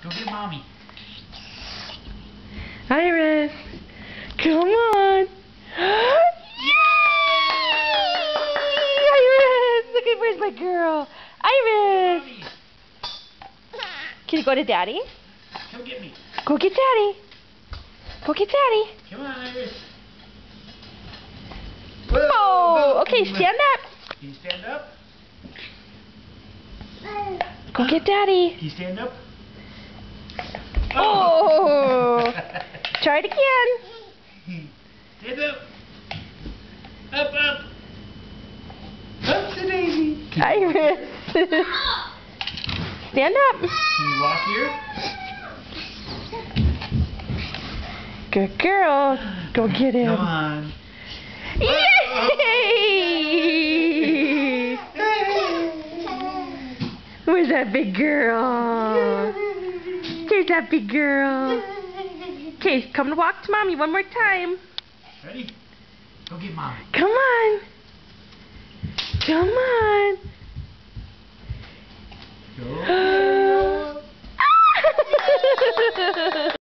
Go get mommy. Iris, come on. Yay! Iris, look at where's my girl. Iris. Can you go to Daddy? Come get me. Go get Daddy. Go get Daddy. Come on, Iris. Oh, okay, stand up. Can you stand up? Go get Daddy. Can you stand up? Oh! Try it again. Stand up. Up, up. Up to Daisy. Iris. Stand up. Can you walk here? Good girl. Go get him. Come on. Yay! Where's that big girl? There's that big girl. Okay, come to walk to mommy one more time. Ready? Go get mommy. Come on. Come on. Go.